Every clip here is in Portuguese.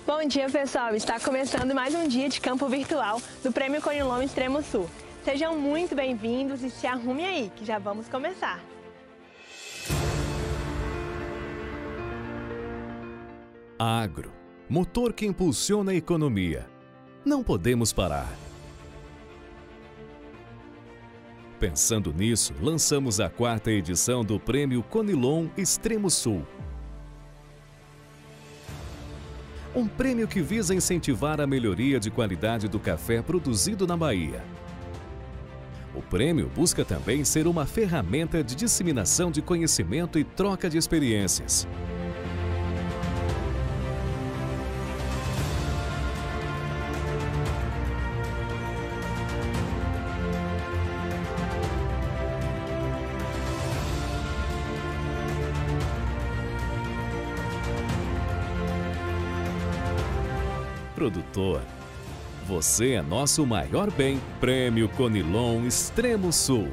Bom dia, pessoal! Está começando mais um dia de campo virtual do Prêmio Conilon Extremo Sul. Sejam muito bem-vindos e se arrume aí, que já vamos começar. Agro, motor que impulsiona a economia. Não podemos parar. Pensando nisso, lançamos a 4ª edição do Prêmio Conilon Extremo Sul. Um prêmio que visa incentivar a melhoria de qualidade do café produzido na Bahia. O prêmio busca também ser uma ferramenta de disseminação de conhecimento e troca de experiências. Produtor, você é nosso maior bem. Prêmio Conilon Extremo Sul.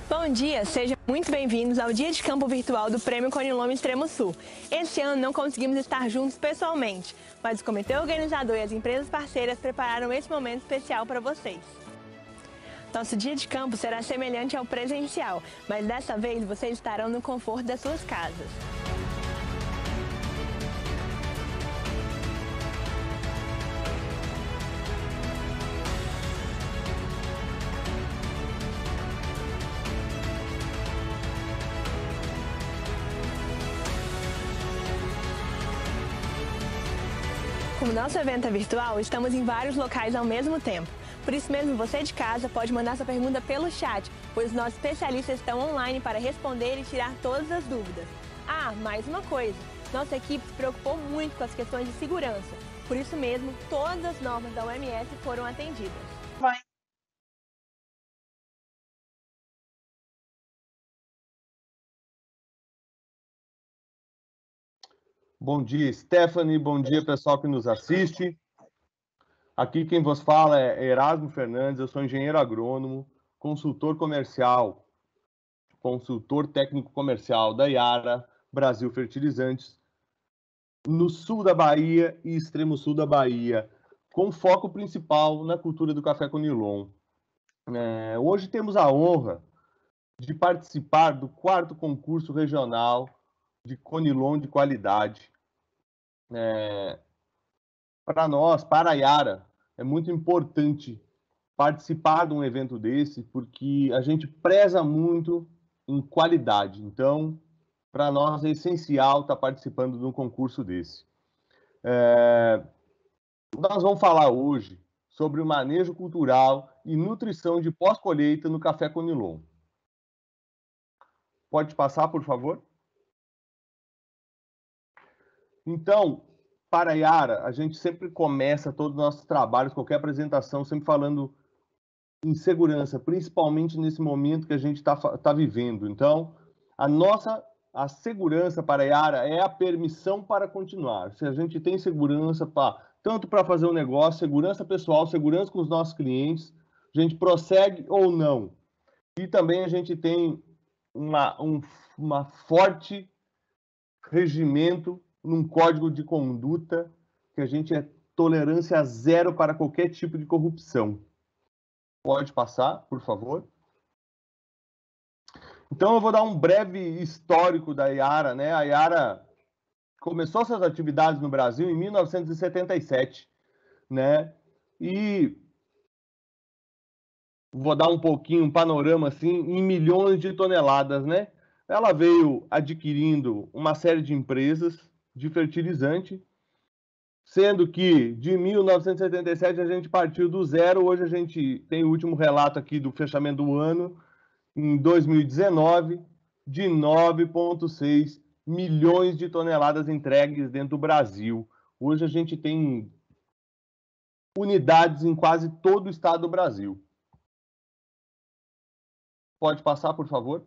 Bom dia, sejam muito bem-vindos ao dia de campo virtual do Prêmio Conilon Extremo Sul. Este ano não conseguimos estar juntos pessoalmente, mas o comitê organizador e as empresas parceiras prepararam esse momento especial para vocês. Nosso dia de campo será semelhante ao presencial, mas dessa vez vocês estarão no conforto das suas casas. Como nosso evento é virtual, estamos em vários locais ao mesmo tempo. Por isso mesmo, você de casa pode mandar sua pergunta pelo chat, pois nossos especialistas estão online para responder e tirar todas as dúvidas. Ah, mais uma coisa, nossa equipe se preocupou muito com as questões de segurança. Por isso mesmo, todas as normas da OMS foram atendidas. Bom dia, Stephanie. Bom dia, pessoal que nos assiste. Aqui quem vos fala é Erasmo Fernandes, eu sou engenheiro agrônomo, consultor comercial, consultor técnico comercial da Yara Brasil Fertilizantes, no sul da Bahia e extremo sul da Bahia, com foco principal na cultura do café Conilon. Hoje temos a honra de participar do 4º concurso regional de Conilon de qualidade. Para nós, para a Yara, é muito importante participar de um evento desse, porque a gente preza muito em qualidade. Então, para nós é essencial estar participando de um concurso desse. Nós vamos falar hoje sobre o manejo cultural e nutrição de pós-colheita no café Conilon. Pode passar, por favor? Então, para a Yara, a gente sempre começa todos os nossos trabalhos, qualquer apresentação, sempre falando em segurança, principalmente nesse momento que a gente está vivendo. Então, a segurança para a Yara é a permissão para continuar. Se a gente tem segurança, tanto para fazer um negócio, segurança pessoal, segurança com os nossos clientes, a gente prossegue ou não. E também a gente tem uma forte regimento num código de conduta que a gente é tolerância zero para qualquer tipo de corrupção. Pode passar, por favor. Então eu vou dar um breve histórico da Yara, né? A Yara começou suas atividades no Brasil em 1977, né? E vou dar um panorama assim, em milhões de toneladas, né? Ela veio adquirindo uma série de empresas de fertilizante, sendo que de 1977 a gente partiu do zero. Hoje a gente tem o último relato aqui do fechamento do ano, em 2019, de 9,6 milhões de toneladas entregues dentro do Brasil. Hoje a gente tem unidades em quase todo o estado do Brasil. Pode passar, por favor?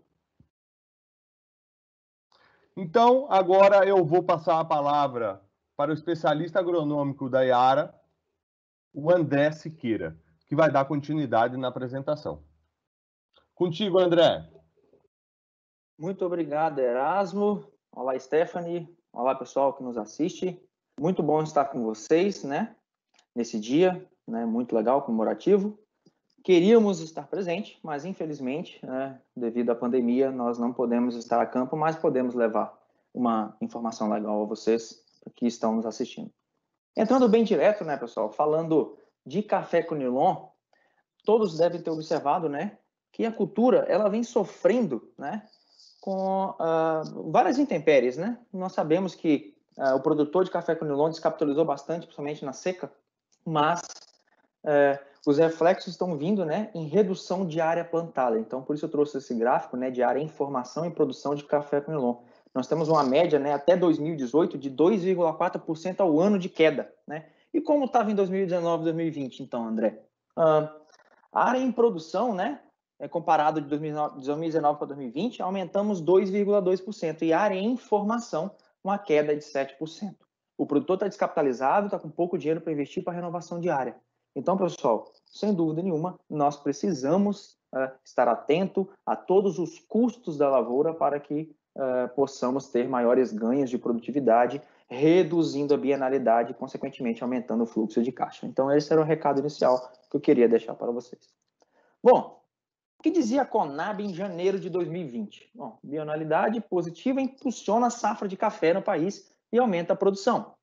Então, agora eu vou passar a palavra para o especialista agronômico da Yara, o André Siqueira, que vai dar continuidade na apresentação. Contigo, André. Muito obrigado, Erasmo. Olá, Stephanie. Olá, pessoal que nos assiste. Muito bom estar com vocês, né? Nesse dia, né? Muito legal, comemorativo. Queríamos estar presente, mas infelizmente, né, devido à pandemia, nós não podemos estar a campo, mas podemos levar uma informação legal a vocês que estão nos assistindo. Entrando bem direto, né, pessoal? Falando de café Conilon, todos devem ter observado, né, que a cultura ela vem sofrendo, né, com várias intempéries, né? Nós sabemos que o produtor de café Conilon descapitalizou bastante, principalmente na seca, mas os reflexos estão vindo, né, em redução de área plantada. Então, por isso eu trouxe esse gráfico, né, de área em formação e produção de café Conilon. Nós temos uma média, né, até 2018 de 2,4% ao ano de queda, né? E como estava em 2019, 2020, então, André? A área em produção, né, comparado de 2019 para 2020, aumentamos 2,2%. E a área em formação, uma queda de 7%. O produtor está descapitalizado, está com pouco dinheiro para investir para renovação de área. Então, pessoal, sem dúvida nenhuma, nós precisamos estar atento a todos os custos da lavoura para que possamos ter maiores ganhos de produtividade, reduzindo a bienalidade e, consequentemente, aumentando o fluxo de caixa. Então, esse era o recado inicial que eu queria deixar para vocês. Bom, o que dizia a Conab em janeiro de 2020? Bom, bienalidade positiva impulsiona a safra de café no país e aumenta a produção.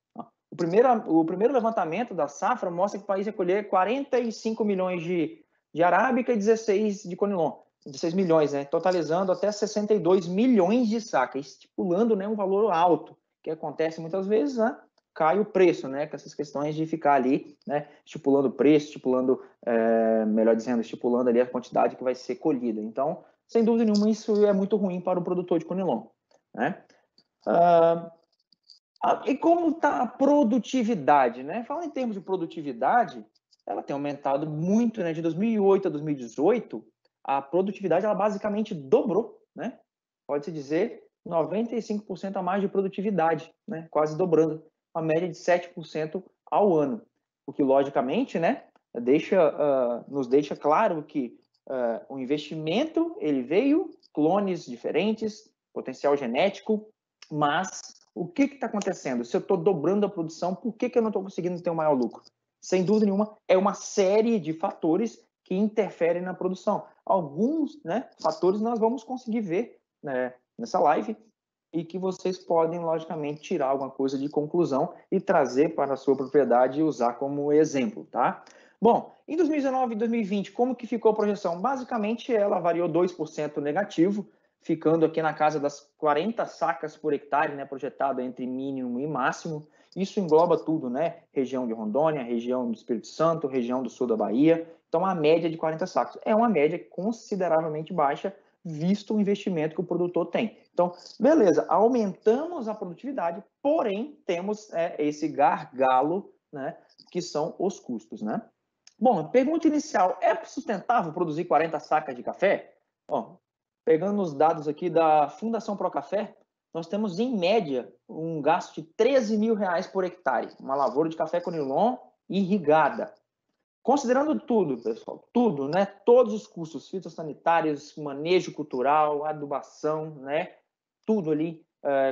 O primeiro levantamento da safra mostra que o país ia colher 45 milhões de arábica e 16 de Conilon. 16 milhões, né? Totalizando até 62 milhões de sacas, estipulando, né, um valor alto, que acontece muitas vezes, né? Cai o preço, né? Com essas questões de ficar ali, né? Estipulando o preço, estipulando, melhor dizendo, estipulando ali a quantidade que vai ser colhida. Então, sem dúvida nenhuma, isso é muito ruim para o produtor de Conilon, né? E como está a produtividade, né? Falando em termos de produtividade, ela tem aumentado muito, né? De 2008 a 2018, a produtividade ela basicamente dobrou, né? Pode-se dizer 95% a mais de produtividade, né? Quase dobrando, a média de 7% ao ano. O que, logicamente, né? Nos deixa claro que o investimento ele veio, clones diferentes, potencial genético, mas o que está acontecendo? Se eu estou dobrando a produção, por que eu não estou conseguindo ter um maior lucro? Sem dúvida nenhuma, é uma série de fatores que interferem na produção. Alguns, né, fatores nós vamos conseguir ver, né, nessa live e que vocês podem, logicamente, tirar alguma coisa de conclusão e trazer para a sua propriedade e usar como exemplo, tá? Bom, em 2019 e 2020, como que ficou a projeção? Basicamente, ela variou 2% negativo, ficando aqui na casa das 40 sacas por hectare, né, projetado entre mínimo e máximo. Isso engloba tudo, né? Região de Rondônia, região do Espírito Santo, região do sul da Bahia. Então, a média de 40 sacos é uma média consideravelmente baixa, visto o investimento que o produtor tem. Então, beleza, aumentamos a produtividade, porém, temos esse gargalo, né, que são os custos, né? Bom, pergunta inicial, é sustentável produzir 40 sacas de café? Bom, pegando os dados aqui da Fundação Procafé, nós temos, em média, um gasto de R$13 mil por hectare, uma lavoura de café Conilon irrigada. Considerando tudo, pessoal, tudo, né? Todos os custos fitossanitários, manejo cultural, adubação, né? Tudo ali,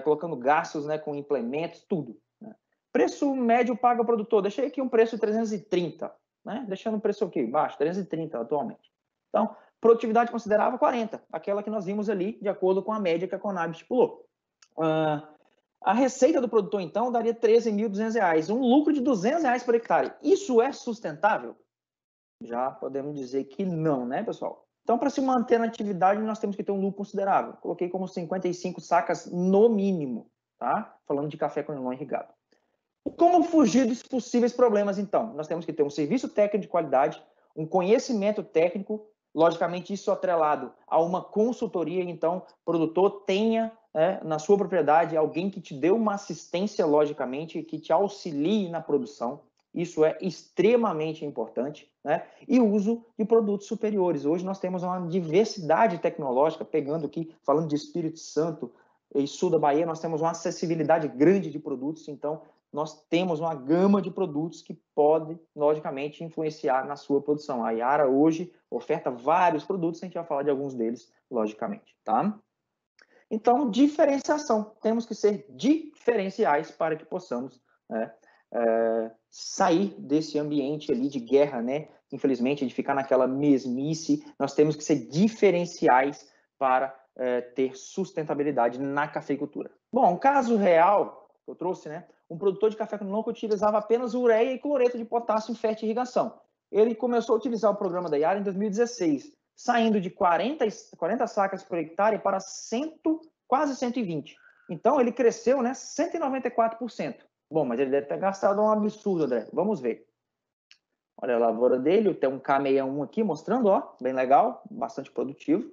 colocando gastos, né, com implementos, tudo. Né? Preço médio paga ao produtor, deixei aqui um preço de 330, né? Deixando o preço aqui baixo, 330 atualmente. Então, produtividade considerável 40, aquela que nós vimos ali, de acordo com a média que a Conab estipulou. A receita do produtor, então, daria R$13.200, um lucro de R$200 por hectare. Isso é sustentável? Já podemos dizer que não, né, pessoal? Então, para se manter na atividade, nós temos que ter um lucro considerável. Coloquei como 55 sacas no mínimo, tá? Falando de café Conilon irrigado. Como fugir dos possíveis problemas, então? Nós temos que ter um serviço técnico de qualidade, um conhecimento técnico, logicamente isso atrelado a uma consultoria, então o produtor tenha na sua propriedade alguém que te dê uma assistência, logicamente, que te auxilie na produção. Isso é extremamente importante, né? E o uso de produtos superiores. Hoje nós temos uma diversidade tecnológica, pegando aqui, falando de Espírito Santo e sul da Bahia, nós temos uma acessibilidade grande de produtos, então nós temos uma gama de produtos que pode, logicamente, influenciar na sua produção. A Yara hoje oferta vários produtos, a gente vai falar de alguns deles, logicamente, tá? Então, diferenciação. Temos que ser diferenciais para que possamos, né, sair desse ambiente ali de guerra, né? Infelizmente, de ficar naquela mesmice. Nós temos que ser diferenciais para ter sustentabilidade na cafeicultura. Bom, um caso real que eu trouxe, né? Um produtor de café Conilon que utilizava apenas ureia e cloreto de potássio em fertirrigação. Ele começou a utilizar o programa da Yara em 2016, saindo de 40 sacas por hectare para quase 120. Então, ele cresceu, né, 194%. Bom, mas ele deve ter gastado um absurdo, André. Vamos ver. Olha a lavoura dele, tem um K61 aqui mostrando, ó, bem legal, bastante produtivo.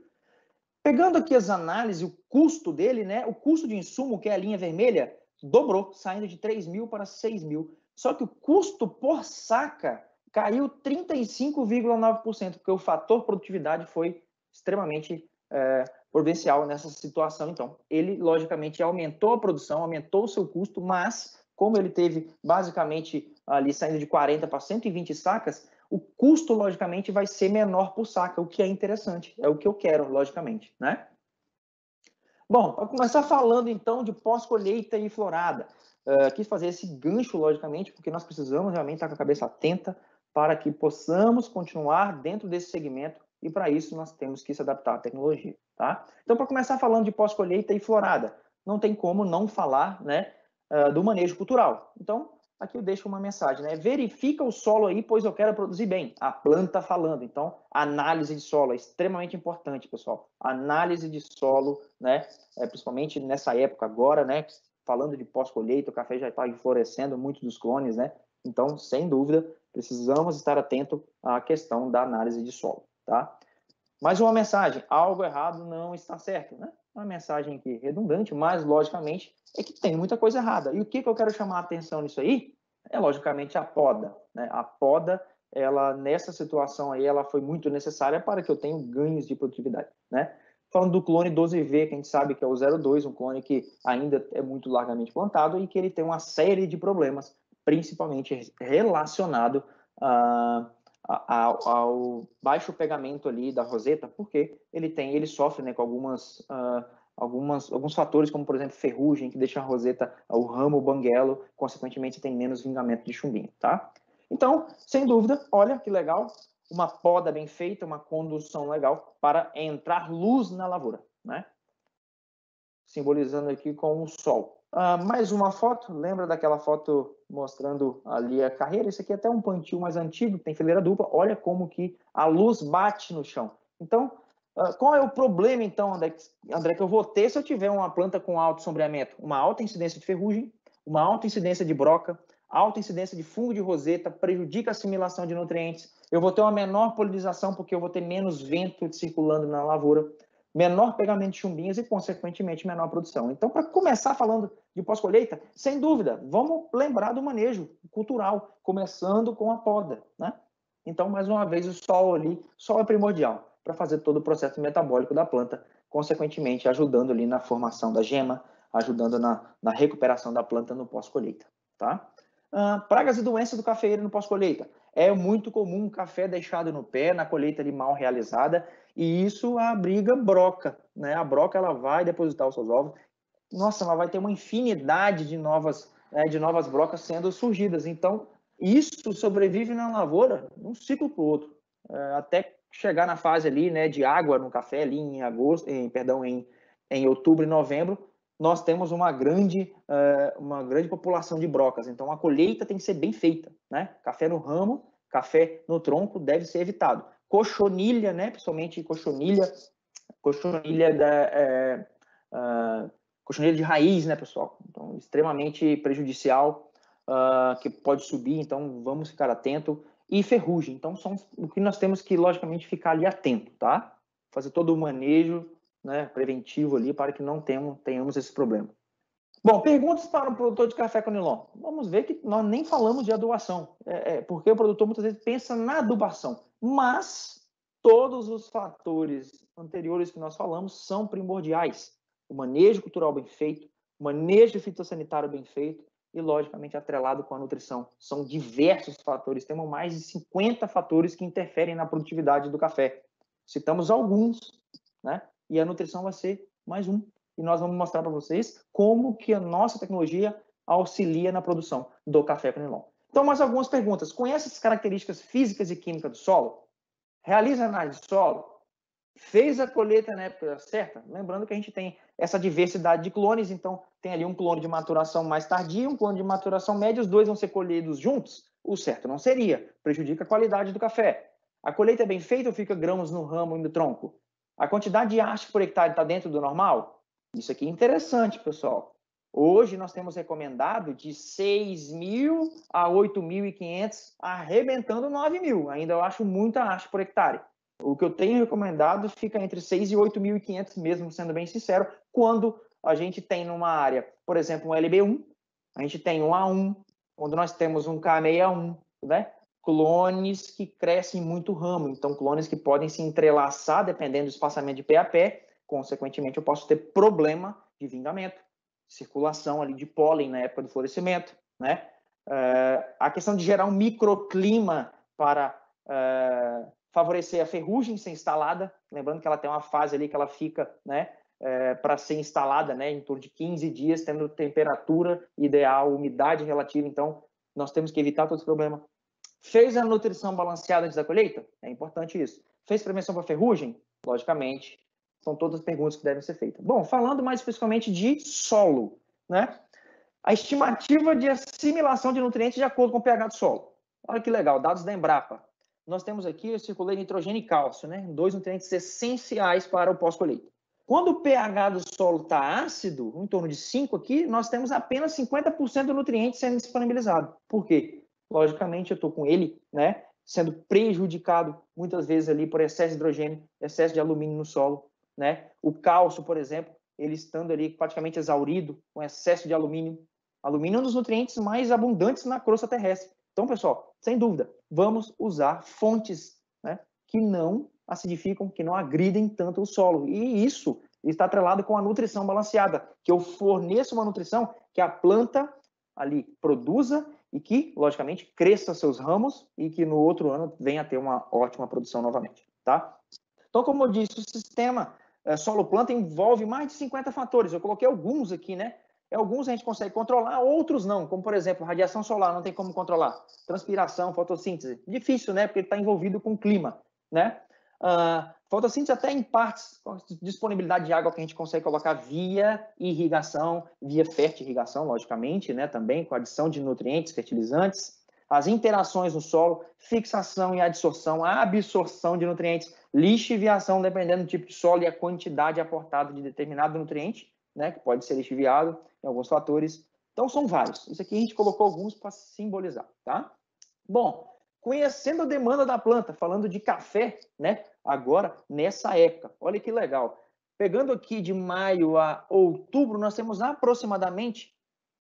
Pegando aqui as análises, o custo dele, né, o custo de insumo, que é a linha vermelha, dobrou, saindo de 3 mil para 6 mil. Só que o custo por saca caiu 35,9%, porque o fator produtividade foi extremamente providencial nessa situação. Então, ele, logicamente, aumentou a produção, aumentou o seu custo, mas, como ele teve, basicamente, ali saindo de 40 para 120 sacas, o custo, logicamente, vai ser menor por saca, o que é interessante, é o que eu quero, logicamente, né? Bom, para começar falando, então, de pós-colheita e florada, quis fazer esse gancho, logicamente, porque nós precisamos realmente estar com a cabeça atenta para que possamos continuar dentro desse segmento e, para isso, nós temos que se adaptar à tecnologia, tá? Então, para começar falando de pós-colheita e florada, não tem como não falar, né, do manejo cultural. Então, aqui eu deixo uma mensagem, né? Verifica o solo aí, pois eu quero produzir bem. A planta falando. Então, análise de solo é extremamente importante, pessoal. Análise de solo, né? Principalmente nessa época agora, né? Falando de pós-colheita, o café já está florescendo, muitos dos clones, né? Então, sem dúvida, precisamos estar atento à questão da análise de solo, tá? Mais uma mensagem, algo errado não está certo, né? Uma mensagem aqui redundante, mas, logicamente, é que tem muita coisa errada. E o que eu quero chamar a atenção nisso aí é, logicamente, a poda, né? A poda, ela, nessa situação aí, ela foi muito necessária para que eu tenha ganhos de produtividade, né? Falando do clone 12V, que a gente sabe que é o 02, um clone que ainda é muito largamente plantado e que ele tem uma série de problemas, principalmente relacionado ao baixo pegamento ali da roseta, porque ele sofre, né, com alguns fatores, como, por exemplo, ferrugem, que deixa a roseta, o ramo banguelo, consequentemente tem menos vingamento de chumbinho, tá? Então, sem dúvida, olha que legal, uma poda bem feita, uma condução legal para entrar luz na lavoura, né? Simbolizando aqui com o sol. Mais uma foto, lembra daquela foto mostrando ali a carreira? Esse aqui é até um plantio mais antigo, tem fileira dupla, olha como que a luz bate no chão. Então, qual é o problema, então, André, que eu vou ter se eu tiver uma planta com alto sombreamento? Uma alta incidência de ferrugem, uma alta incidência de broca, alta incidência de fungo de roseta, prejudica a assimilação de nutrientes, eu vou ter uma menor polinização porque eu vou ter menos vento circulando na lavoura, menor pegamento de chumbinhas e, consequentemente, menor produção. Então, para começar falando de pós-colheita, sem dúvida, vamos lembrar do manejo cultural, começando com a poda, né? Então, mais uma vez, o sol é primordial para fazer todo o processo metabólico da planta, consequentemente ajudando ali na formação da gema, ajudando na recuperação da planta no pós-colheita, tá? Pragas e doenças do cafeeiro no pós-colheita. É muito comum café deixado no pé, na colheita ali mal realizada, e isso abriga broca, né? A broca, ela vai depositar os seus ovos. Nossa, ela vai ter uma infinidade de novas brocas sendo surgidas. Então, isso sobrevive na lavoura, de um ciclo para o outro, até chegar na fase ali, né, de água no café ali em outubro e novembro, nós temos uma grande população de brocas. Então, a colheita tem que ser bem feita, né? Café no ramo, café no tronco deve ser evitado. Cochonilha, né? Principalmente cochonilha de raiz, né, pessoal? Então, extremamente prejudicial, que pode subir, então vamos ficar atento. E ferrugem, então são o que nós temos que, logicamente, ficar ali atento, tá? Fazer todo o manejo, né, preventivo ali para que não tenhamos esse problema. Bom, perguntas para o produtor de café Conilon. Vamos ver que nós nem falamos de adubação, porque o produtor muitas vezes pensa na adubação, mas todos os fatores anteriores que nós falamos são primordiais. O manejo cultural bem feito, o manejo fitossanitário bem feito e, logicamente, atrelado com a nutrição. São diversos fatores, temos mais de 50 fatores que interferem na produtividade do café. Citamos alguns, né? E a nutrição vai ser mais um. e nós vamos mostrar para vocês como que a nossa tecnologia auxilia na produção do café Conilon. Então, mais algumas perguntas. Conhece as características físicas e químicas do solo? Realiza análise de solo? Fez a colheita na época certa? Lembrando que a gente tem essa diversidade de clones, então tem ali um clone de maturação mais tardio, um clone de maturação média, os dois vão ser colhidos juntos? O certo não seria, prejudica a qualidade do café. A colheita é bem feita ou fica grãos no ramo e no tronco? A quantidade de haste por hectare está dentro do normal? Isso aqui é interessante, pessoal. Hoje nós temos recomendado de 6.000 a 8.500, arrebentando 9.000. Ainda eu acho muita haste por hectare. O que eu tenho recomendado fica entre 6 e 8.500, mesmo sendo bem sincero, quando a gente tem numa área, por exemplo, um LB1, a gente tem um A1, quando nós temos um K61, né? Clones que crescem muito ramo, então clones que podem se entrelaçar dependendo do espaçamento de pé a pé, consequentemente eu posso ter problema de vingamento, circulação ali de pólen na época do florescimento, né? A questão de gerar um microclima para favorecer a ferrugem ser instalada, lembrando que ela tem uma fase ali que ela fica, né, para ser instalada, né, em torno de 15 dias, tendo temperatura ideal, umidade relativa, então nós temos que evitar todo esse problema. Fez a nutrição balanceada antes da colheita? É importante isso. Fez prevenção para ferrugem? Logicamente, são todas perguntas que devem ser feitas. Bom, falando mais especificamente de solo, né, a estimativa de assimilação de nutrientes de acordo com o pH do solo. Olha que legal, dados da Embrapa. Nós temos aqui, eu circulei nitrogênio e cálcio, né? 2 nutrientes essenciais para o pós-colheita. Quando o pH do solo está ácido, em torno de 5 aqui, nós temos apenas 50% do nutriente sendo disponibilizado. Por quê? Logicamente, eu estou com ele, né, sendo prejudicado muitas vezes ali por excesso de hidrogênio, excesso de alumínio no solo, né? O cálcio, por exemplo, ele estando ali praticamente exaurido, com excesso de alumínio. Alumínio é um dos nutrientes mais abundantes na crosta terrestre. Então, pessoal, sem dúvida, vamos usar fontes, né, que não acidificam, que não agridem tanto o solo. E isso está atrelado com a nutrição balanceada, que eu forneço uma nutrição que a planta ali produza e que, logicamente, cresça seus ramos e que no outro ano venha a ter uma ótima produção novamente, tá? Então, como eu disse, o sistema solo-planta envolve mais de 50 fatores. Eu coloquei alguns aqui, né? Alguns a gente consegue controlar, outros não, como, por exemplo, radiação solar, não tem como controlar. Transpiração, fotossíntese, difícil, né? Porque ele está envolvido com o clima, né? Fotossíntese até em partes, disponibilidade de água que a gente consegue colocar via irrigação, via fertirrigação, logicamente, né? Também com adição de nutrientes, fertilizantes. As interações no solo, fixação e adsorção, a absorção de nutrientes, lixiviação, dependendo do tipo de solo e a quantidade aportada de determinado nutriente, né, que pode ser lixiviado em alguns fatores. Então, são vários. Isso aqui a gente colocou alguns para simbolizar, tá? Bom, conhecendo a demanda da planta, falando de café, né, agora, nessa época. Olha que legal. Pegando aqui de maio a outubro, nós temos aproximadamente,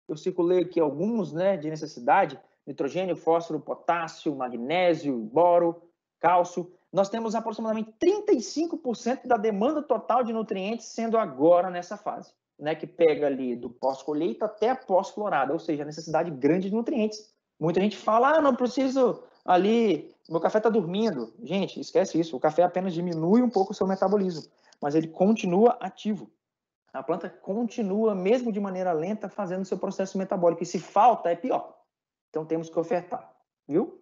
eu circulei aqui alguns, né, de necessidade, nitrogênio, fósforo, potássio, magnésio, boro, cálcio. Nós temos aproximadamente 35% da demanda total de nutrientes sendo agora nessa fase, né, que pega ali do pós-colheita até a pós-florada, ou seja, a necessidade grande de nutrientes. Muita gente fala, não preciso ali, meu café está dormindo. Gente, esquece isso, o café apenas diminui um pouco o seu metabolismo, mas ele continua ativo. A planta continua, mesmo de maneira lenta, fazendo seu processo metabólico, e se falta, é pior. Então, temos que ofertar, viu?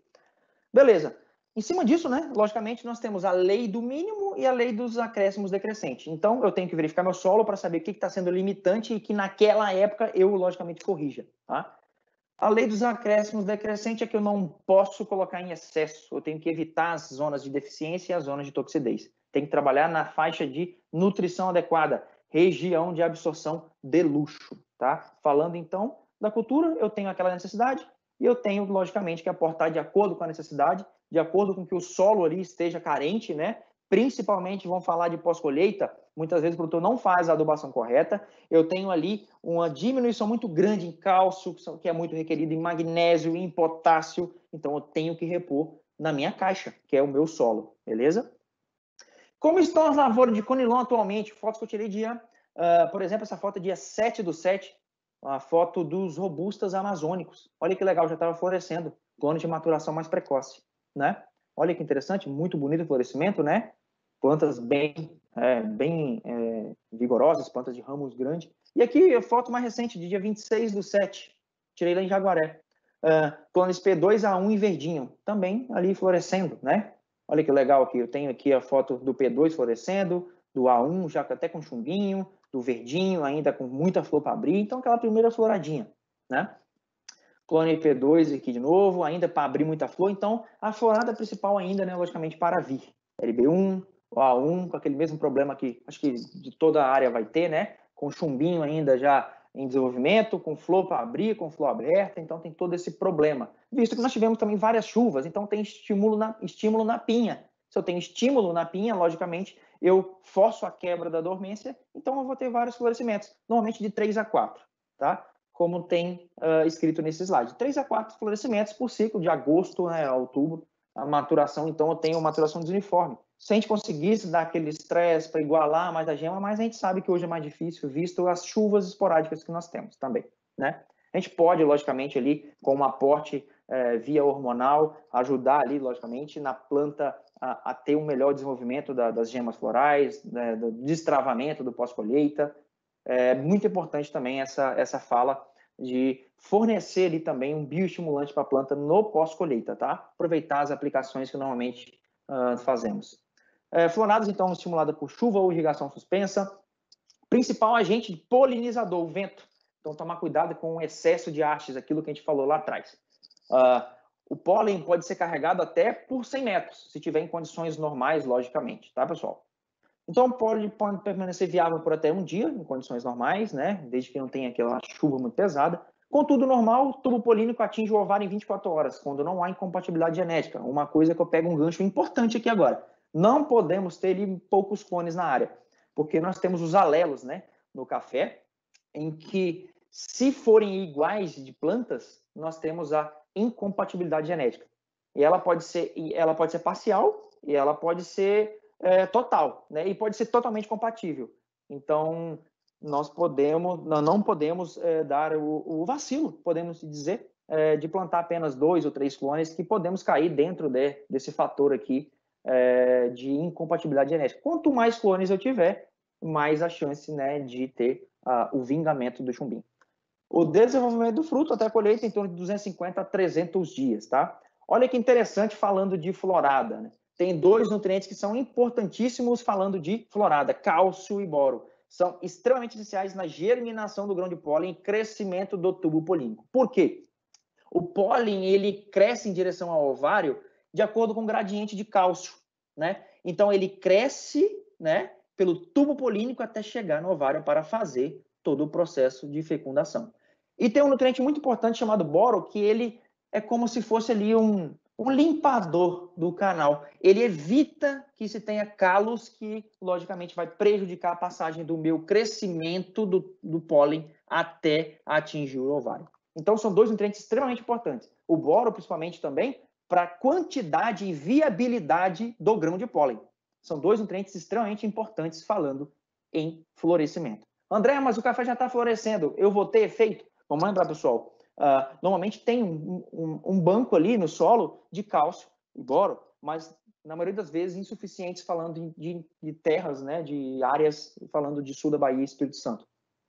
Beleza. Em cima disso, né, logicamente, nós temos a lei do mínimo e a lei dos acréscimos decrescente. Então, eu tenho que verificar meu solo para saber o que está sendo limitante e que naquela época eu, logicamente, corrija, tá? A lei dos acréscimos decrescente é que eu não posso colocar em excesso. Eu tenho que evitar as zonas de deficiência e as zonas de toxidez. Tem que trabalhar na faixa de nutrição adequada, região de absorção de luxo, tá? Falando, então, da cultura, eu tenho aquela necessidade e eu tenho, logicamente, que aportar de acordo com a necessidade, de acordo com que o solo ali esteja carente, né? Principalmente, vamos falar de pós-colheita, muitas vezes o produtor não faz a adubação correta, eu tenho ali uma diminuição muito grande em cálcio, que é muito requerido, em magnésio, em potássio, então eu tenho que repor na minha caixa, que é o meu solo, beleza? Como estão as lavouras de Conilon atualmente? Fotos que eu tirei dia, por exemplo, essa foto é dia 7/7, a foto dos robustas amazônicos. Olha que legal, já estava florescendo, clone de maturação mais precoce, né? Olha que interessante, muito bonito o florescimento, né? Plantas bem vigorosas, plantas de ramos grandes. E aqui a foto mais recente, de dia 26/7, tirei lá em Jaguaré. Clones P2A1 em verdinho, também ali florescendo, né? Olha que legal aqui, eu tenho aqui a foto do P2 florescendo, do A1 já até com chumbinho, do verdinho ainda com muita flor para abrir, então aquela primeira floradinha, né? Clone P2 aqui de novo, ainda para abrir muita flor, então a florada principal ainda, né, logicamente, para vir. LB1, o A1, com aquele mesmo problema que acho que de toda a área vai ter, né? Com chumbinho ainda já em desenvolvimento, com flor para abrir, com flor aberta, então tem todo esse problema. Visto que nós tivemos também várias chuvas, então tem estímulo na pinha. Se eu tenho estímulo na pinha, logicamente, eu forço a quebra da dormência, então eu vou ter vários florescimentos, normalmente de 3 a 4, tá? Como tem escrito nesse slide. 3 a 4 florescimentos por ciclo, de agosto, né, a outubro, a maturação, então eu tenho maturação desuniforme. Se a gente conseguisse dar aquele estresse para igualar mais a gema, mas a gente sabe que hoje é mais difícil, visto as chuvas esporádicas que nós temos também, né? A gente pode, logicamente, ali, com um aporte via hormonal, ajudar ali, logicamente, na planta a ter um melhor desenvolvimento das gemas florais, né, do destravamento do pós-colheita. É muito importante também essa fala de fornecer ali também um bioestimulante para a planta no pós-colheita, tá? Aproveitar as aplicações que normalmente fazemos. Floradas, então, estimulada por chuva ou irrigação suspensa. Principal agente polinizador, o vento. Então, tomar cuidado com o excesso de hastes, aquilo que a gente falou lá atrás. O pólen pode ser carregado até por 100 metros, se tiver em condições normais, logicamente, tá, pessoal? Então, pode permanecer viável por até um dia, em condições normais, né? Desde que não tenha aquela chuva muito pesada. Contudo, normal, o tubo polínico atinge o ovário em 24 horas, quando não há incompatibilidade genética. Uma coisa que eu pego um gancho importante aqui agora. Não podemos ter poucos clones na área, porque nós temos os alelos, né, no café, em que, se forem iguais de plantas, nós temos a incompatibilidade genética. E ela pode ser parcial e ela pode ser total, né? E pode ser totalmente compatível. Então, nós não podemos dar o vacilo, podemos dizer, de plantar apenas 2 ou 3 clones, que podemos cair dentro desse fator aqui de incompatibilidade genética. Quanto mais clones eu tiver, mais a chance, né, de ter o vingamento do chumbinho. O desenvolvimento do fruto até a colheita em torno de 250 a 300 dias, tá? Olha que interessante falando de florada, né? Tem 2 nutrientes que são importantíssimos falando de florada, cálcio e boro. São extremamente essenciais na germinação do grão de pólen e crescimento do tubo polínico. Por quê? O pólen, ele cresce em direção ao ovário de acordo com o gradiente de cálcio, né? Então, ele cresce, né, pelo tubo polínico até chegar no ovário para fazer todo o processo de fecundação. E tem um nutriente muito importante chamado boro, que ele é como se fosse ali um limpador do canal. Ele evita que se tenha calos, que logicamente vai prejudicar a passagem do meu crescimento do pólen até atingir o ovário. Então são 2 nutrientes extremamente importantes. O boro, principalmente, também para quantidade e viabilidade do grão de pólen. São 2 nutrientes extremamente importantes falando em florescimento. André, mas o café já está florescendo, eu vou ter efeito? Vamos lembrar, pessoal, normalmente tem um banco ali no solo de cálcio e boro, mas na maioria das vezes insuficientes, falando de terras, né, de áreas, falando de sul da Bahia e Espírito Santo.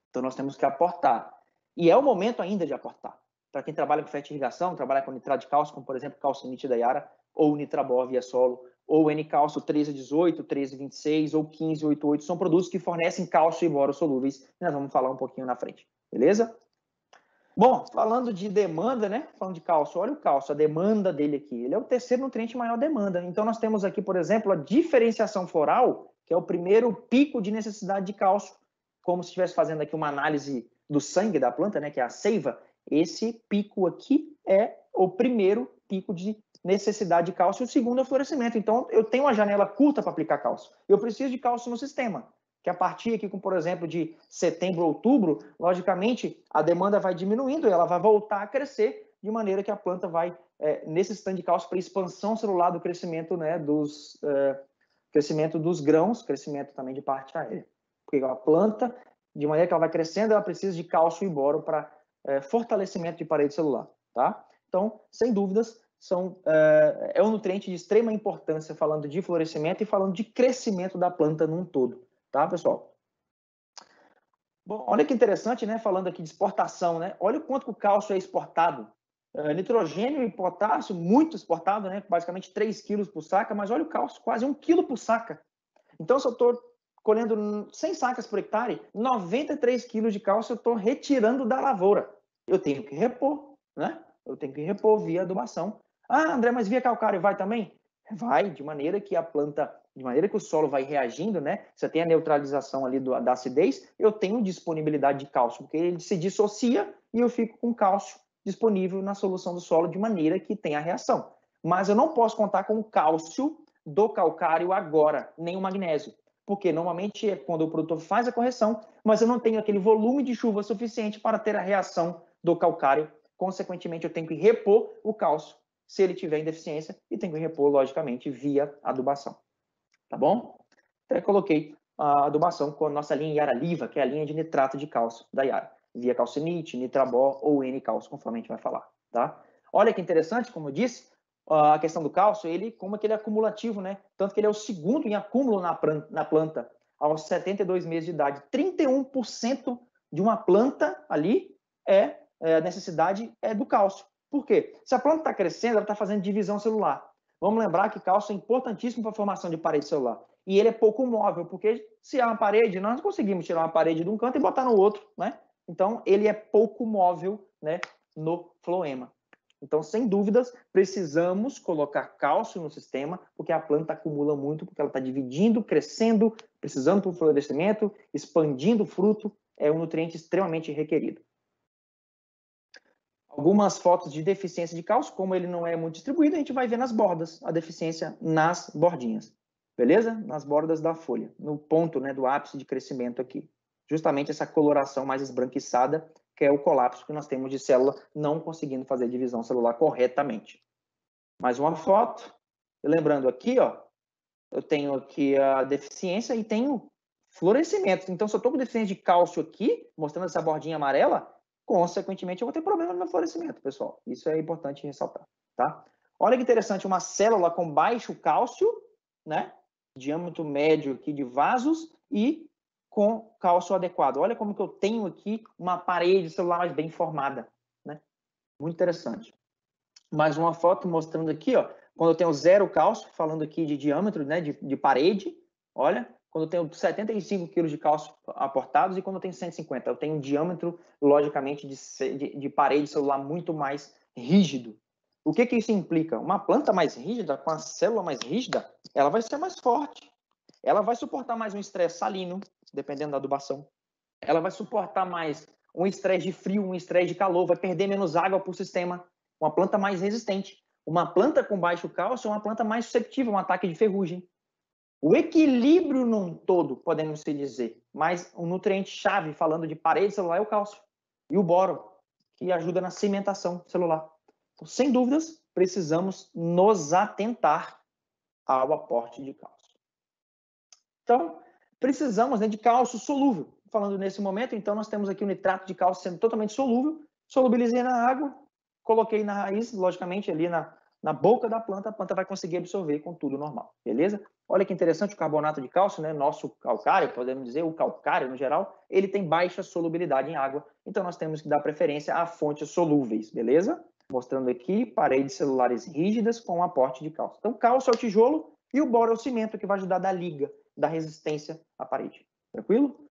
Então nós temos que aportar. E é o momento ainda de aportar. Para quem trabalha com fertirrigação, trabalha com nitrato de cálcio, como por exemplo calcinite da Yara, ou Nitrabor via solo, ou N-cálcio 1318, 1326 ou 1588, são produtos que fornecem cálcio e boro solúveis. Nós vamos falar um pouquinho na frente, beleza? Bom, falando de demanda, né? Falando de cálcio, olha o cálcio, a demanda dele aqui. Ele é o terceiro nutriente maior demanda. Então, nós temos aqui, por exemplo, a diferenciação floral, que é o primeiro pico de necessidade de cálcio, como se estivesse fazendo aqui uma análise do sangue da planta, né? Que é a seiva. Esse pico aqui é o primeiro pico de necessidade de cálcio, o segundo é o florescimento. Então, eu tenho uma janela curta para aplicar cálcio. Eu preciso de cálcio no sistema, que a partir aqui, por exemplo, de setembro, outubro, logicamente, a demanda vai diminuindo e ela vai voltar a crescer, de maneira que a planta vai necessitando de cálcio para expansão celular do crescimento, né, crescimento dos grãos, crescimento também de parte aérea. Porque a planta, de maneira que ela vai crescendo, ela precisa de cálcio e boro para fortalecimento de parede celular, tá? Então, sem dúvidas, é um nutriente de extrema importância falando de florescimento e falando de crescimento da planta num todo, tá, pessoal? Bom, olha que interessante, né? Falando aqui de exportação, né? Olha o quanto que o cálcio é exportado. Nitrogênio e potássio, muito exportado, né? Basicamente 3 quilos por saca, mas olha o cálcio, quase 1 quilo por saca. Então, se eu estou colhendo 100 sacas por hectare, 93 quilos de cálcio eu estou retirando da lavoura. Eu tenho que repor, né? Eu tenho que repor via adubação. Ah, André, mas via calcário vai também? Vai, de maneira que a planta, de maneira que o solo vai reagindo, né? Você tem a neutralização ali da acidez, eu tenho disponibilidade de cálcio, porque ele se dissocia e eu fico com cálcio disponível na solução do solo de maneira que tem a reação. Mas eu não posso contar com o cálcio do calcário agora, nem o magnésio, porque normalmente é quando o produtor faz a correção, mas eu não tenho aquele volume de chuva suficiente para ter a reação do calcário. Consequentemente, eu tenho que repor o cálcio se ele tiver em deficiência e tenho que repor, logicamente, via adubação. Tá bom? Até coloquei a adubação com a nossa linha Yara Liva, que é a linha de nitrato de cálcio da Yara, via calcinite, nitrabó ou N-cálcio, conforme a gente vai falar. Tá? Olha que interessante, como eu disse, a questão do cálcio, como é que ele é acumulativo, né? Tanto que ele é o segundo em acúmulo na planta, aos 72 meses de idade. 31% de uma planta ali a necessidade é do cálcio. Por quê? Se a planta está crescendo, ela está fazendo divisão celular. Vamos lembrar que cálcio é importantíssimo para a formação de parede celular. E ele é pouco móvel, porque se há uma parede, nós não conseguimos tirar uma parede de um canto e botar no outro, né? Então, ele é pouco móvel, né, no floema. Então, sem dúvidas, precisamos colocar cálcio no sistema, porque a planta acumula muito, porque ela está dividindo, crescendo, precisando para o florescimento, expandindo o fruto, é um nutriente extremamente requerido. Algumas fotos de deficiência de cálcio, como ele não é muito distribuído, a gente vai ver nas bordas, a deficiência nas bordinhas, beleza? Nas bordas da folha, no ponto, né, do ápice de crescimento aqui. Justamente essa coloração mais esbranquiçada, que é o colapso que nós temos de célula não conseguindo fazer divisão celular corretamente. Mais uma foto. Lembrando aqui, ó, eu tenho aqui a deficiência e tenho florescimento. Então, se eu estou com deficiência de cálcio aqui, mostrando essa bordinha amarela, consequentemente, eu vou ter problema no meu florescimento, pessoal. Isso é importante ressaltar, tá? Olha que interessante, uma célula com baixo cálcio, né? Diâmetro médio aqui de vasos e com cálcio adequado. Olha como que eu tenho aqui uma parede celular mais bem formada, né? Muito interessante. Mais uma foto mostrando aqui, ó, quando eu tenho 0 cálcio, falando aqui de diâmetro, né, de parede, olha, quando eu tenho 75 kg de cálcio aportados e quando eu tenho 150. Eu tenho um diâmetro, logicamente, de parede celular muito mais rígido. O que isso implica? Uma planta mais rígida, com a célula mais rígida, ela vai ser mais forte. Ela vai suportar mais um estresse salino, dependendo da adubação. Ela vai suportar mais um estresse de frio, um estresse de calor, vai perder menos água para o sistema. Uma planta mais resistente. Uma planta com baixo cálcio é uma planta mais susceptível a um ataque de ferrugem. O equilíbrio num todo, podemos se dizer, mas um nutriente-chave, falando de parede celular, é o cálcio. E o boro, que ajuda na cimentação celular. Então, sem dúvidas, precisamos nos atentar ao aporte de cálcio. Então, precisamos, né, de cálcio solúvel. Falando nesse momento, então, nós temos aqui o nitrato de cálcio sendo totalmente solúvel, solubilizei na água, coloquei na raiz, logicamente, ali na boca da planta, a planta vai conseguir absorver com tudo normal, beleza? Olha que interessante o carbonato de cálcio, né? Nosso calcário, podemos dizer, o calcário no geral, ele tem baixa solubilidade em água, então nós temos que dar preferência a fontes solúveis, beleza? Mostrando aqui paredes celulares rígidas com aporte de cálcio. Então, cálcio é o tijolo e o boro é o cimento, que vai ajudar a dar liga, da resistência à parede. Tranquilo?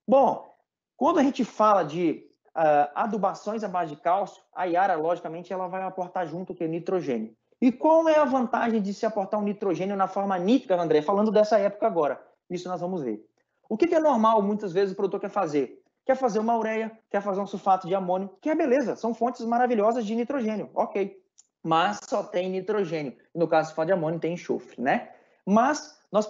Bom, quando a gente fala de adubações à base de cálcio, a Yara, logicamente, ela vai aportar junto o nitrogênio. E qual é a vantagem de se aportar um nitrogênio na forma nítrica, André? Falando dessa época agora. Isso nós vamos ver. O que é normal, muitas vezes, o produtor quer fazer? Quer fazer uma ureia, quer fazer um sulfato de amônio, que é beleza, são fontes maravilhosas de nitrogênio, ok. Mas só tem nitrogênio. No caso do sulfato de amônio, tem enxofre, né? Mas nós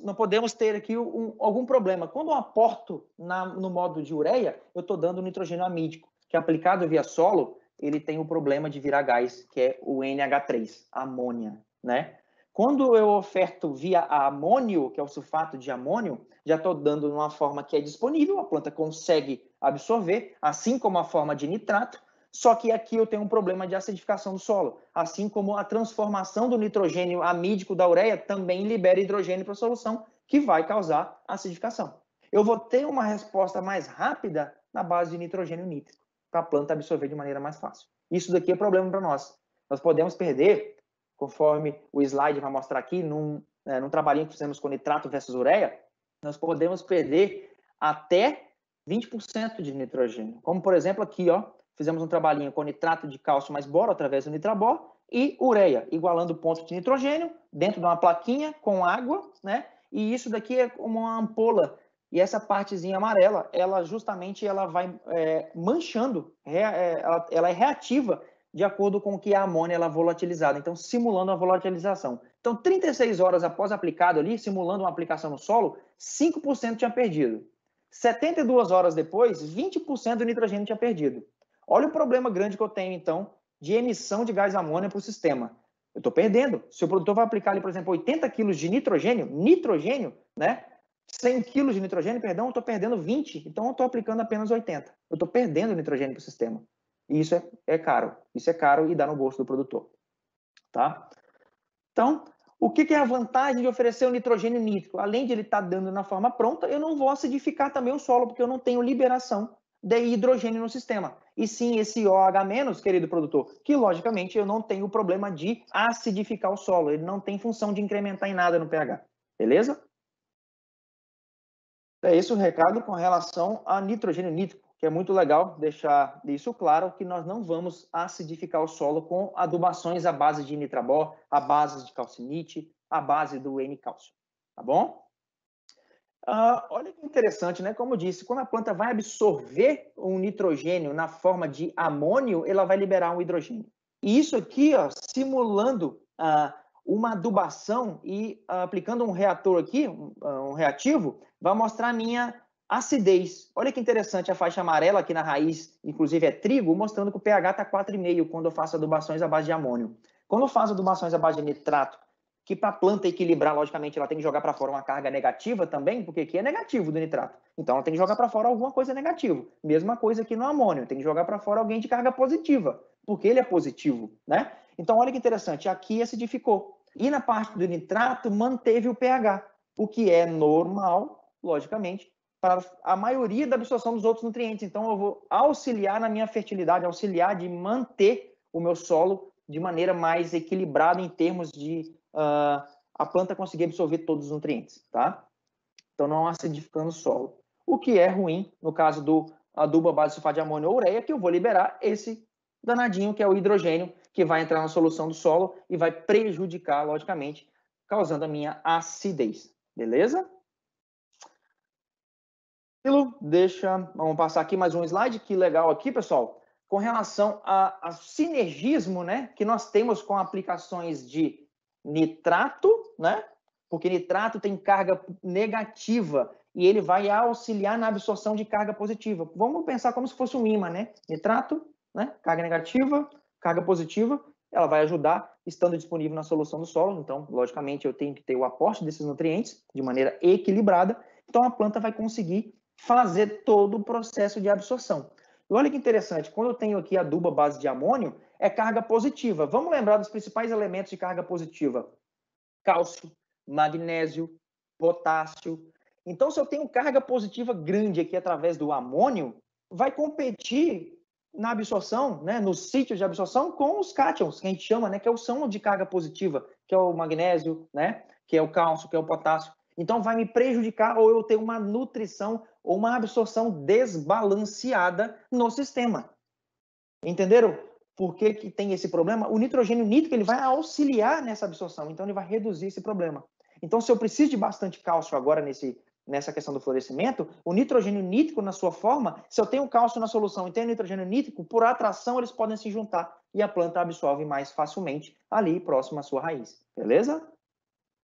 não podemos ter aqui algum problema. Quando eu aporto no modo de ureia, eu estou dando nitrogênio amídico, que aplicado via solo, ele tem o problema de virar gás, que é o NH3, amônia, né? Quando eu oferto via amônio, que é o sulfato de amônio, já estou dando numa forma que é disponível, a planta consegue absorver, assim como a forma de nitrato, só que aqui eu tenho um problema de acidificação do solo, assim como a transformação do nitrogênio amídico da ureia também libera hidrogênio para a solução, que vai causar acidificação. eu vou ter uma resposta mais rápida na base de nitrogênio nítrico, para a planta absorver de maneira mais fácil. Isso daqui é problema para nós. Nós podemos perder, conforme o slide vai mostrar aqui, num trabalhinho que fizemos com nitrato versus ureia, nós podemos perder até 20% de nitrogênio. Como, por exemplo, aqui, ó, fizemos um trabalhinho com nitrato de cálcio mais boro através do nitrabor e ureia, igualando o ponto de nitrogênio dentro de uma plaquinha com água, né? E isso daqui é como uma ampola. E essa partezinha amarela, ela justamente ela vai manchando, ela é reativa de acordo com o que a amônia ela é volatilizada, então simulando a volatilização. Então, 36 horas após aplicado ali, simulando uma aplicação no solo, 5% tinha perdido. 72 horas depois, 20% do nitrogênio tinha perdido. Olha o problema grande que eu tenho, então, de emissão de gás amônia para o sistema. Eu estou perdendo. Se o produtor vai aplicar ali, por exemplo, 80 quilos de nitrogênio, né? 100 quilos de nitrogênio, perdão, eu estou perdendo 20. Então, eu estou aplicando apenas 80. Eu estou perdendo nitrogênio para o sistema. E isso é caro. Isso é caro e dá no bolso do produtor. Tá? Então, o que é a vantagem de oferecer o nitrogênio nítrico? Além de ele estar dando na forma pronta, eu não vou acidificar também o solo, porque eu não tenho liberação de hidrogênio no sistema. E sim esse OH-, querido produtor, que logicamente eu não tenho o problema de acidificar o solo. Ele não tem função de incrementar em nada no pH. Beleza? É esse o recado com relação a nitrogênio nítrico, que é muito legal deixar isso claro, que nós não vamos acidificar o solo com adubações à base de nitrabor, à base de calcinite, à base do N-cálcio. Tá bom? Olha que interessante, né? Como eu disse, quando a planta vai absorver um nitrogênio na forma de amônio, ela vai liberar um hidrogênio. E isso aqui, ó, simulando uma adubação e aplicando um reator aqui, um reativo, vai mostrar a minha acidez. Olha que interessante a faixa amarela aqui na raiz, inclusive é trigo, mostrando que o pH está 4,5 quando eu faço adubações à base de amônio. Quando eu faço adubações à base de nitrato, que para a planta equilibrar, logicamente, ela tem que jogar para fora uma carga negativa também, porque aqui é negativo do nitrato. Então, ela tem que jogar para fora alguma coisa negativa. Mesma coisa aqui no amônio, tem que jogar para fora alguém de carga positiva, porque ele é positivo, né? Então, olha que interessante, aqui acidificou. E na parte do nitrato, manteve o pH, o que é normal, logicamente, para a maioria da absorção dos outros nutrientes. Então, eu vou auxiliar na minha fertilidade, auxiliar de manter o meu solo de maneira mais equilibrada em termos de a planta conseguir absorver todos os nutrientes, tá? Então, não acidificando o solo. O que é ruim, no caso do adubo à base de sulfato de amônio ou ureia, que eu vou liberar esse danadinho, que é o hidrogênio, que vai entrar na solução do solo e vai prejudicar, logicamente, causando a minha acidez. Beleza? Vamos passar aqui mais um slide, que legal aqui, pessoal, com relação ao sinergismo, né, que nós temos com aplicações de nitrato, né, porque nitrato tem carga negativa e ele vai auxiliar na absorção de carga positiva. Vamos pensar como se fosse um ímã, né, nitrato, né, carga negativa, carga positiva, ela vai ajudar estando disponível na solução do solo. Então, logicamente, eu tenho que ter o aporte desses nutrientes de maneira equilibrada, então a planta vai conseguir fazer todo o processo de absorção. E olha que interessante, quando eu tenho aqui adubo à base de amônio, é carga positiva. Vamos lembrar dos principais elementos de carga positiva: cálcio, magnésio, potássio. Então, se eu tenho carga positiva grande aqui através do amônio, vai competir na absorção, né, nos sítios de absorção, com os cátions, que a gente chama, né, que são de carga positiva, que é o magnésio, né, que é o cálcio, que é o potássio. Então, vai me prejudicar ou eu ter uma nutrição ou uma absorção desbalanceada no sistema. Entenderam por que tem esse problema? O nitrogênio nítrico ele vai auxiliar nessa absorção, então ele vai reduzir esse problema. Então, se eu preciso de bastante cálcio agora nessa questão do florescimento, o nitrogênio nítrico, na sua forma, se eu tenho cálcio na solução e tenho nitrogênio nítrico, por atração eles podem se juntar e a planta absorve mais facilmente ali próximo à sua raiz. Beleza?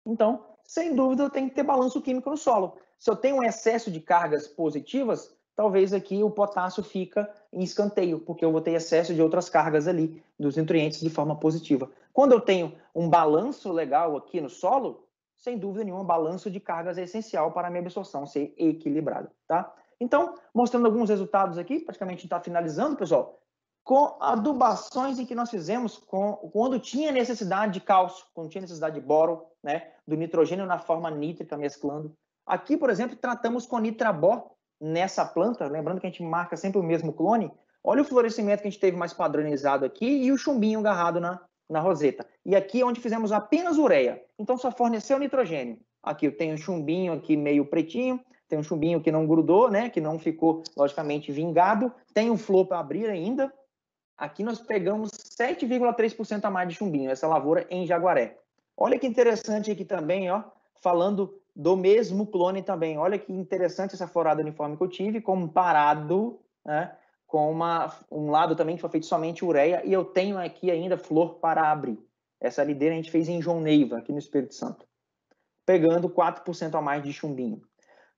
Então, sem dúvida, eu tenho que ter balanço químico no solo. Se eu tenho um excesso de cargas positivas, talvez aqui o potássio fica em escanteio, porque eu vou ter excesso de outras cargas ali, dos nutrientes de forma positiva. Quando eu tenho um balanço legal aqui no solo, sem dúvida nenhuma, balanço de cargas é essencial para a minha absorção ser equilibrada, tá? Então, mostrando alguns resultados aqui, praticamente está finalizando, pessoal, com adubações em que nós fizemos quando tinha necessidade de cálcio, quando tinha necessidade de boro, né, do nitrogênio na forma nítrica mesclando, Aqui, por exemplo, tratamos com Nitrabó nessa planta, lembrando que a gente marca sempre o mesmo clone. Olha o florescimento que a gente teve mais padronizado aqui e o chumbinho agarrado na roseta. E aqui é onde fizemos apenas ureia, então só forneceu nitrogênio. Aqui eu tenho um chumbinho aqui meio pretinho, tem um chumbinho que não grudou, né, que não ficou, logicamente, vingado, tem um flor para abrir ainda. Aqui nós pegamos 7,3% a mais de chumbinho, essa lavoura em Jaguaré. Olha que interessante aqui também, ó, falando do mesmo clone também. Olha que interessante essa florada uniforme que eu tive, comparado, né, com um lado também que foi feito somente ureia, e eu tenho aqui ainda flor para abrir. Essa lideira a gente fez em João Neiva, aqui no Espírito Santo, pegando 4% a mais de chumbinho.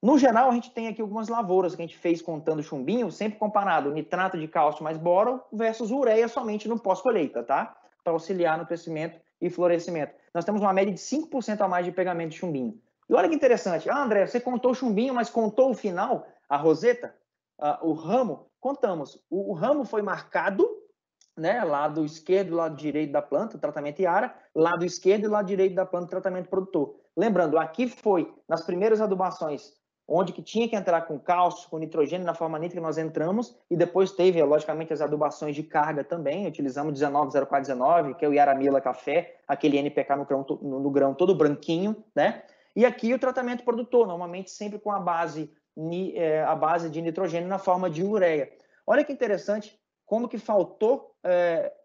No geral, a gente tem aqui algumas lavouras que a gente fez contando chumbinho, sempre comparado nitrato de cálcio mais boro versus ureia somente no pós-colheita, tá? Para auxiliar no crescimento e florescimento. Nós temos uma média de 5% a mais de pegamento de chumbinho. E olha que interessante. Ah, André, você contou o chumbinho, mas contou o final, a roseta, o ramo? Contamos. O ramo foi marcado, né? Lado esquerdo e lado direito da planta, tratamento Iara, lado esquerdo e lado direito da planta, tratamento produtor. Lembrando, aqui foi, nas primeiras adubações, onde que tinha que entrar com cálcio, com nitrogênio, na forma nítrica nós entramos, e depois teve, logicamente, as adubações de carga também, utilizamos 190419, que é o Yaramila Café, aquele NPK no grão todo branquinho, né? E aqui o tratamento produtor, normalmente sempre com a base de nitrogênio na forma de ureia. Olha que interessante, como que faltou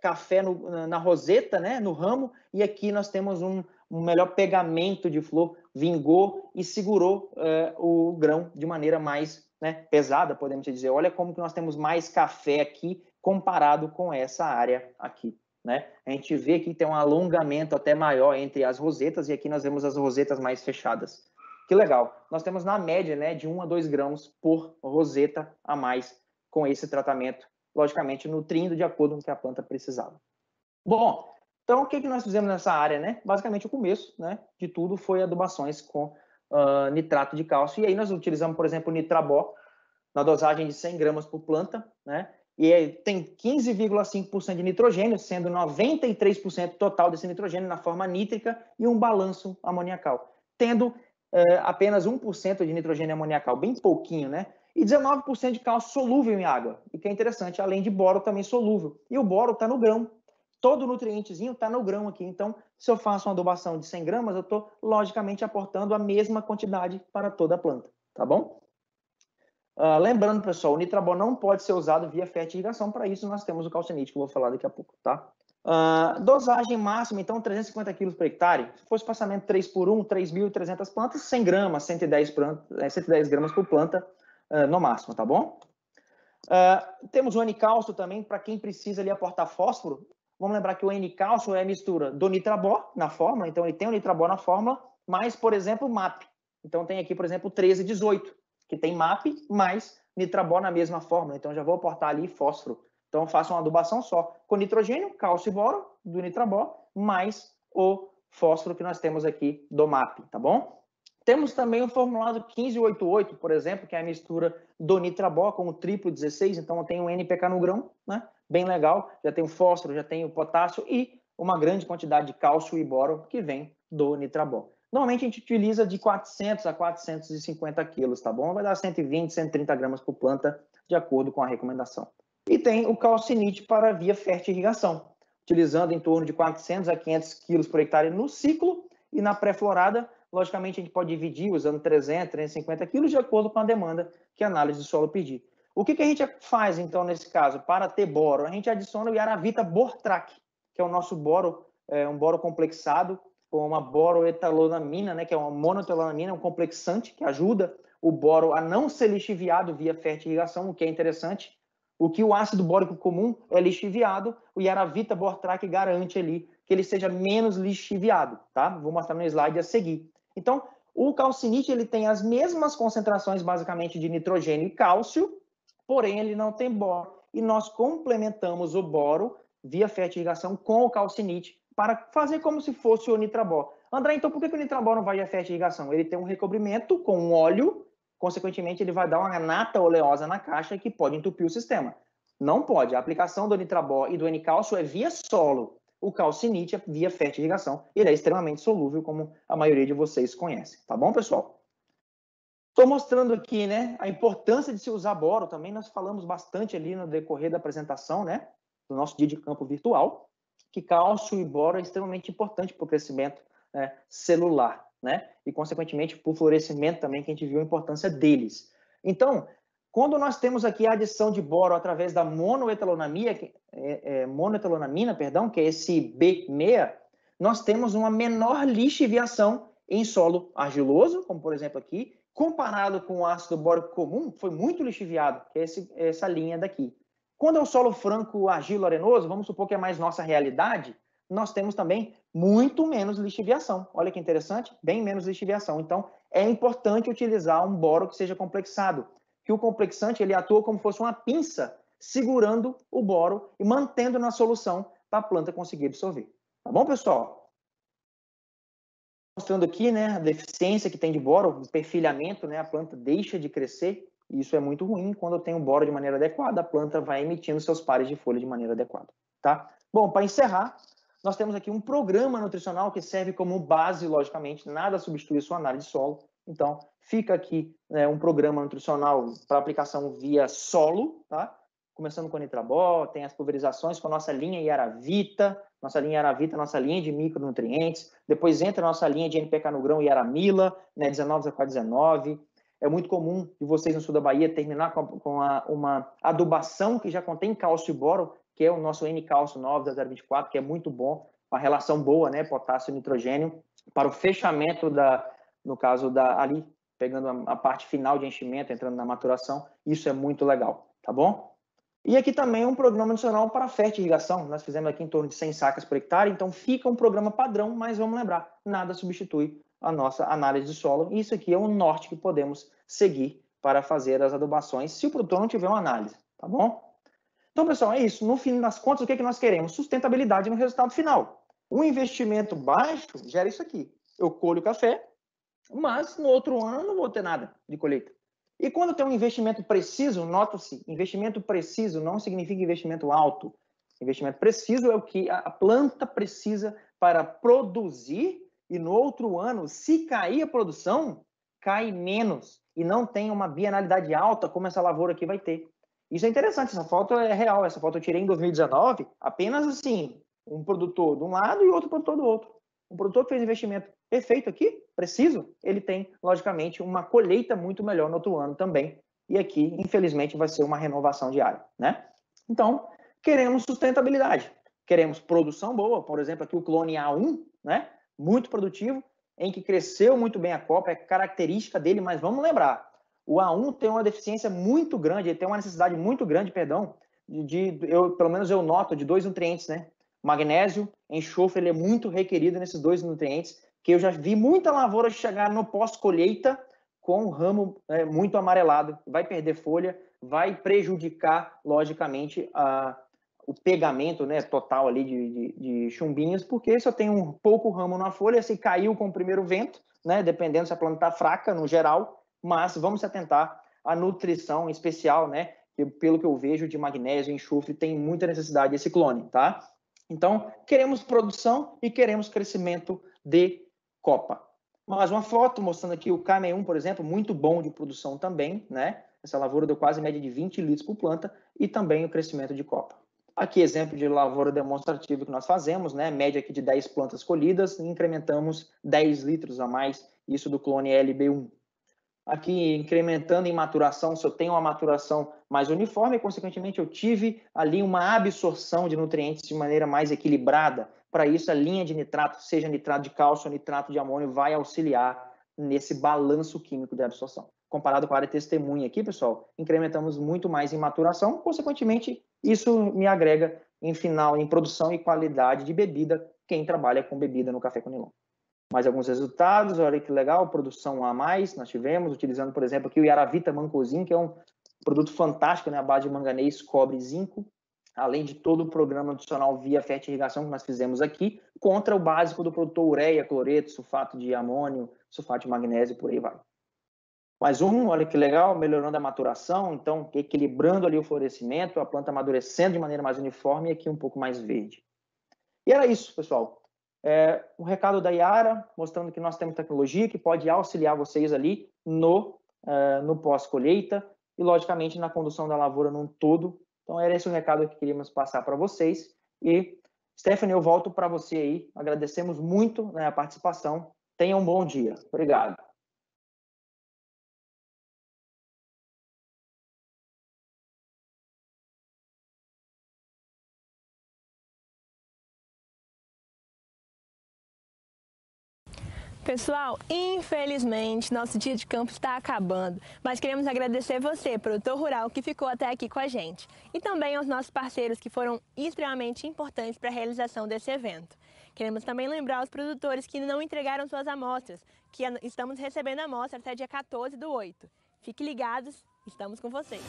café na roseta, né, no ramo, e aqui nós temos um melhor pegamento de flor, vingou e segurou o grão de maneira mais, né, pesada, podemos dizer. Olha como que nós temos mais café aqui comparado com essa área aqui, né? A gente vê que tem um alongamento até maior entre as rosetas e aqui nós vemos as rosetas mais fechadas. Que legal. Nós temos na média, né, de 1 a 2 grãos por roseta a mais com esse tratamento, logicamente nutrindo de acordo com o que a planta precisava. Bom, então o que nós fizemos nessa área, né? Basicamente o começo, né, de tudo foi adubações com nitrato de cálcio. E aí nós utilizamos, por exemplo, o Nitrabó na dosagem de 100 gramas por planta, né? E aí tem 15,5% de nitrogênio, sendo 93% total desse nitrogênio na forma nítrica e um balanço amoniacal, tendo apenas 1% de nitrogênio amoniacal, bem pouquinho, né? E 19% de cálcio solúvel em água, e que é interessante, além de boro também solúvel. E o boro está no grão. Todo o nutrientezinho está no grão aqui. Então, se eu faço uma adubação de 100 gramas, eu estou, logicamente, aportando a mesma quantidade para toda a planta, tá bom? Lembrando, pessoal, o Nitrabó não pode ser usado via fertirrigação. Para isso, nós temos o calcinite, que eu vou falar daqui a pouco, tá? Dosagem máxima, então, 350 kg por hectare. Se fosse passamento 3 por 1, 3.300 plantas, 100 gramas, 110 gramas por planta no máximo, tá bom? Temos o N-cálcio também, para quem precisa ali aportar fósforo. Vamos lembrar que o N-cálcio é a mistura do Nitrabó na fórmula, então ele tem o Nitrabó na fórmula, mais, por exemplo, MAP. Então tem aqui, por exemplo, 1318, que tem MAP mais Nitrabó na mesma fórmula. Então já vou aportar ali fósforo. Então eu faço uma adubação só com nitrogênio, cálcio e boro do Nitrabó, mais o fósforo que nós temos aqui do MAP, tá bom? Temos também o formulado 1588, por exemplo, que é a mistura do Nitrabó com o triplo 16, então eu tenho um NPK no grão, né? Bem legal, já tem o fósforo, já tem o potássio e uma grande quantidade de cálcio e boro que vem do Nitrabó. Normalmente a gente utiliza de 400 a 450 quilos, tá bom? Vai dar 120, 130 gramas por planta, de acordo com a recomendação. E tem o calcinite para via fertirrigação, utilizando em torno de 400 a 500 quilos por hectare no ciclo e na pré-florada, logicamente a gente pode dividir usando 300, 350 quilos de acordo com a demanda que a análise do solo pedir. O que a gente faz, então, nesse caso, para ter boro? A gente adiciona o Yaravita Bortrac, que é o nosso boro, um boro complexado, com uma boroetalonamina, né, que é uma monoetalonamina, um complexante que ajuda o boro a não ser lixiviado via fertirrigação, o que é interessante. O que o ácido bórico comum é lixiviado, o Yaravita Bortrac garante ali que ele seja menos lixiviado, tá? Vou mostrar no slide a seguir. Então, o calcinite, ele tem as mesmas concentrações, basicamente, de nitrogênio e cálcio, porém ele não tem boro. E nós complementamos o boro via fertirrigação com o calcinite para fazer como se fosse o Nitrabó. André, então por que o Nitrabó não vai via fertirrigação? Ele tem um recobrimento com um óleo, consequentemente ele vai dar uma nata oleosa na caixa que pode entupir o sistema. Não pode. A aplicação do Nitrabó e do N-cálcio é via solo. O calcinite é via fertirrigação. Ele é extremamente solúvel, como a maioria de vocês conhece. Tá bom, pessoal? Estou mostrando aqui, né, a importância de se usar boro. Também nós falamos bastante ali no decorrer da apresentação, né, do nosso dia de campo virtual, que cálcio e boro é extremamente importante para o crescimento, né, celular, né, e consequentemente para o florescimento também, que a gente viu a importância deles. Então, quando nós temos aqui a adição de boro através da monoetalonamina, que é esse B6, nós temos uma menor lixiviação em solo argiloso, como por exemplo aqui, comparado com o ácido bórico comum, foi muito lixiviado, que é essa linha daqui. Quando é o solo franco argilo-arenoso, vamos supor que é mais nossa realidade, nós temos também muito menos lixiviação. Olha que interessante, bem menos lixiviação. Então, é importante utilizar um boro que seja complexado, que o complexante ele atua como se fosse uma pinça, segurando o boro e mantendo na solução para a planta conseguir absorver. Tá bom, pessoal? Mostrando aqui, né, a deficiência que tem de boro, o perfilhamento, né, a planta deixa de crescer, e isso é muito ruim. Quando eu tenho boro de maneira adequada, a planta vai emitindo seus pares de folha de maneira adequada, tá? Bom, para encerrar, nós temos aqui um programa nutricional que serve como base, logicamente, nada substitui sua análise de solo. Então, fica aqui, né, um programa nutricional para aplicação via solo, tá? Começando com a Nitrabol, tem as pulverizações com a nossa linha Yaravita, nossa linha de micronutrientes, depois entra a nossa linha de NPK no grão Yaramila, né, 19/19. É muito comum de vocês no sul da Bahia terminar com uma adubação que já contém cálcio e boro, que é o nosso N-cálcio 9 da 024, que é muito bom, uma relação boa, né, potássio e nitrogênio, para o fechamento no caso ali, pegando a parte final de enchimento, entrando na maturação, isso é muito legal, tá bom? E aqui também um programa nacional para fertirrigação. Nós fizemos aqui em torno de 100 sacas por hectare, então fica um programa padrão, mas vamos lembrar, nada substitui a nossa análise de solo. E isso aqui é um norte que podemos seguir para fazer as adubações, se o produtor não tiver uma análise, tá bom? Então, pessoal, é isso. No fim das contas, o que é que nós queremos? Sustentabilidade no resultado final. Um investimento baixo gera isso aqui. Eu colho café, mas no outro ano eu não vou ter nada de colheita. E quando tem um investimento preciso, nota-se, investimento preciso não significa investimento alto. Investimento preciso é o que a planta precisa para produzir, e no outro ano, se cair a produção, cai menos e não tem uma bienalidade alta como essa lavoura aqui vai ter. Isso é interessante, essa foto é real, essa foto eu tirei em 2019, apenas assim, um produtor de um lado e outro produtor do outro. Um produtor que fez investimento perfeito aqui, preciso, ele tem, logicamente, uma colheita muito melhor no outro ano também. E aqui, infelizmente, vai ser uma renovação diária, né? Então, queremos sustentabilidade. Queremos produção boa, por exemplo, aqui o clone A1, né? Muito produtivo, em que cresceu muito bem a copa, é característica dele, mas vamos lembrar, o A1 tem uma deficiência muito grande, ele tem uma necessidade muito grande, perdão, pelo menos eu noto, de 2 nutrientes, né? Magnésio, enxofre, ele é muito requerido nesses 2 nutrientes, que eu já vi muita lavoura chegar no pós-colheita com o ramo muito amarelado, vai perder folha, vai prejudicar, logicamente, o pegamento, né, total ali de chumbinhos, porque se eu tenho um pouco ramo na folha, se caiu com o primeiro vento, né, dependendo se a planta está fraca, no geral, mas vamos se atentar à nutrição especial, né, que, pelo que eu vejo de magnésio e enxofre, tem muita necessidade desse clone, tá? Então, queremos produção e queremos crescimento de copa. Mais uma foto mostrando aqui o KM1, por exemplo, muito bom de produção também, né? Essa lavoura deu quase média de 20 litros por planta e também o crescimento de copa. Aqui, exemplo de lavoura demonstrativa que nós fazemos, né? Média aqui de 10 plantas colhidas, incrementamos 10 litros a mais, isso do clone LB1. Aqui, incrementando em maturação, se eu tenho uma maturação mais uniforme, consequentemente eu tive ali uma absorção de nutrientes de maneira mais equilibrada. Para isso, a linha de nitrato, seja nitrato de cálcio ou nitrato de amônio, vai auxiliar nesse balanço químico de absorção. Comparado com a área testemunha aqui, pessoal, incrementamos muito mais em maturação, consequentemente, isso me agrega em produção e qualidade de bebida, quem trabalha com bebida no Café Conilon. Mais alguns resultados, olha que legal, produção a mais, nós tivemos, utilizando, por exemplo, aqui o Yaravita Mancozin, que é um produto fantástico, né, à base de manganês, cobre e zinco, além de todo o programa nutricional via fertirrigação que nós fizemos aqui, contra o básico do produtor ureia, cloreto, sulfato de amônio, sulfato de magnésio, por aí vai. Mais um, olha que legal, melhorando a maturação, então equilibrando ali o florescimento, a planta amadurecendo de maneira mais uniforme e aqui um pouco mais verde. E era isso, pessoal. Um recado da Yara, mostrando que nós temos tecnologia que pode auxiliar vocês ali no no pós-colheita e, logicamente, na condução da lavoura num todo. Então, era esse o recado que queríamos passar para vocês. E, Stephanie, eu volto para você aí. Agradecemos muito, né, a participação. Tenha um bom dia. Obrigado. Pessoal, infelizmente, nosso dia de campo está acabando, mas queremos agradecer você, produtor rural, que ficou até aqui com a gente, e também aos nossos parceiros que foram extremamente importantes para a realização desse evento. Queremos também lembrar os produtores que não entregaram suas amostras, que estamos recebendo a amostra até dia 14/8. Fiquem ligados, estamos com vocês.